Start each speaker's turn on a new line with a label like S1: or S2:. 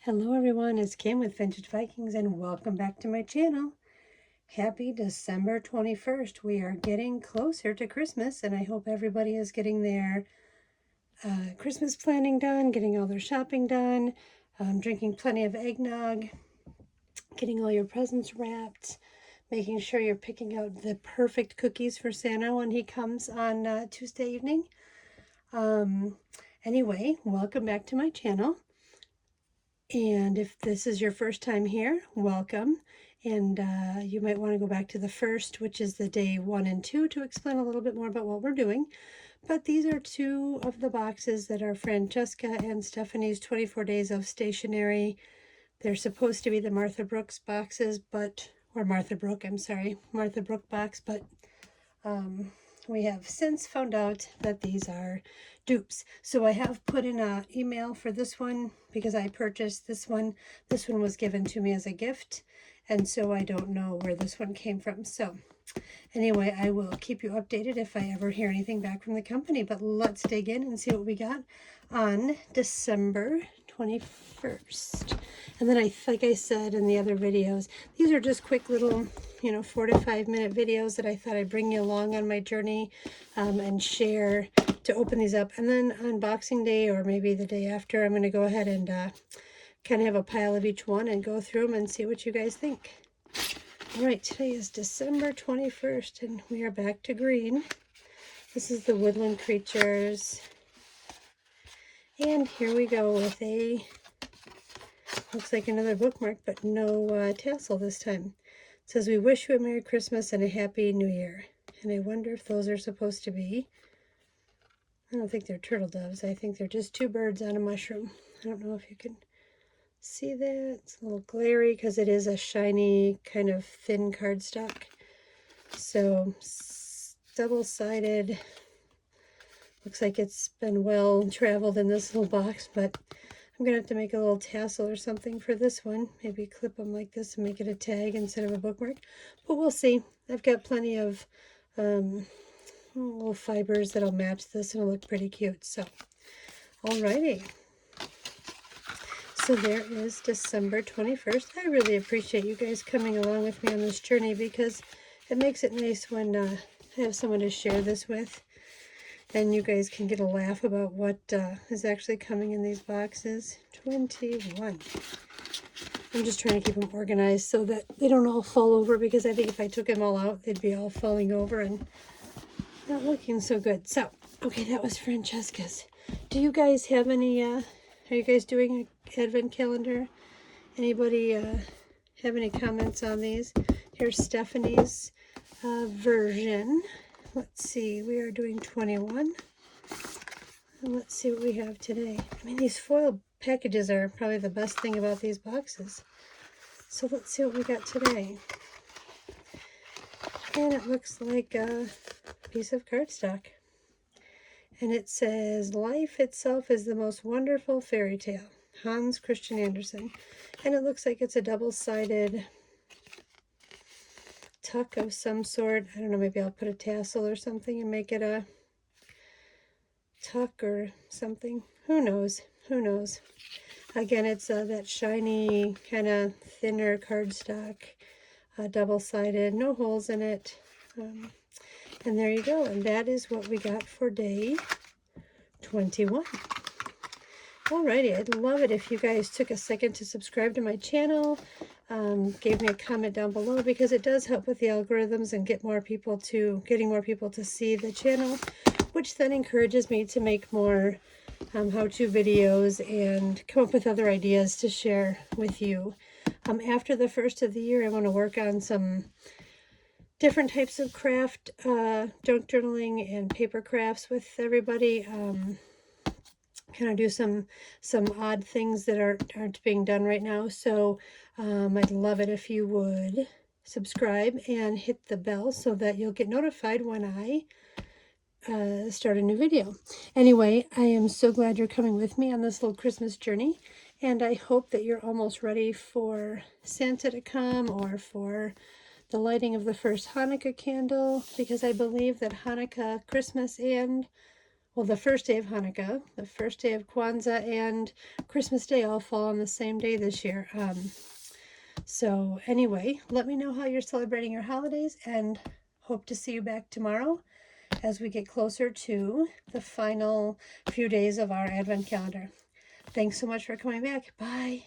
S1: Hello everyone, it's Kim with Vintage Vikings and welcome back to my channel. Happy December 21st. We are getting closer to Christmas and I hope everybody is getting their Christmas planning done, getting all their shopping done, drinking plenty of eggnog, getting all your presents wrapped, making sure you're picking out the perfect cookies for Santa when he comes on Tuesday evening. Anyway, welcome back to my channel. And if this is your first time here, welcome. And you might want to go back to the first, which is the day 1 and 2, to explain a little bit more about what we're doing. But these are two of the boxes that are Francesca and Stephanie's 24 Days of Stationery. They're supposed to be the Martha Brooks boxes, Martha Brook box, but we have since found out that these are dupes. So I have put in an email for this one because I purchased this one. This one was given to me as a gift, and so I don't know where this one came from. So anyway, I will keep you updated if I ever hear anything back from the company. But let's dig in and see what we got on December 21st. And then like I said in the other videos, these are just quick little, 4 to 5 minute videos that I thought I'd bring you along on my journey and share to open these up. And then on Boxing Day or maybe the day after, I'm going to go ahead and kind of have a pile of each one and go through them and see what you guys think. All right, today is December 21st and we are back to green. This is the Woodland Creatures. And here we go with looks like another bookmark, but no tassel this time. It says, "We wish you a Merry Christmas and a Happy New Year." And I wonder if those are supposed to be, I don't think they're turtle doves. I think they're just two birds on a mushroom. I don't know if you can see that. It's a little glary because it is a shiny, kind of thin cardstock. So double-sided. Looks like it's been well traveled in this little box, but I'm going to have to make a little tassel or something for this one. Maybe clip them like this and make it a tag instead of a bookmark. But we'll see. I've got plenty of little fibers that'll match this and it'll look pretty cute. So, alrighty. So there is December 21st. I really appreciate you guys coming along with me on this journey because it makes it nice when I have someone to share this with. And you guys can get a laugh about what is actually coming in these boxes. 21. I'm just trying to keep them organized so that they don't all fall over, because I think if I took them all out, they'd be all falling over and not looking so good. So, okay, that was Francesca's. Do you guys have any, are you guys doing an advent calendar? Anybody have any comments on these? Here's Stephanie's version. Let's see, we are doing 21. And let's see what we have today. I mean, these foil packages are probably the best thing about these boxes. So let's see what we got today. And it looks like a piece of cardstock. And it says, "Life itself is the most wonderful fairy tale." Hans Christian Andersen. And it looks like it's a double-sided tuck of some sort. I don't know, maybe I'll put a tassel or something and make it a tuck or something. Who knows? Who knows? Again, it's that shiny, kind of thinner cardstock, double-sided, no holes in it. And there you go. And that is what we got for day 21. Alrighty, I'd love it if you guys took a second to subscribe to my channel. Gave me a comment down below, because it does help with the algorithms and getting more people to see the channel, which then encourages me to make more how-to videos and come up with other ideas to share with you. After the first of the year, I want to work on some different types of craft, junk journaling and paper crafts with everybody. Kind of do some odd things that aren't being done right now. So I'd love it if you would subscribe and hit the bell so that you'll get notified when I start a new video. Anyway, I am so glad you're coming with me on this little Christmas journey, and I hope that you're almost ready for Santa to come, or for the lighting of the first Hanukkah candle, because I believe that Hanukkah, Christmas, and well, the first day of Hanukkah, the first day of Kwanzaa, and Christmas Day all fall on the same day this year. So anyway, let me know how you're celebrating your holidays, and hope to see you back tomorrow as we get closer to the final few days of our Advent calendar. Thanks so much for coming back. Bye.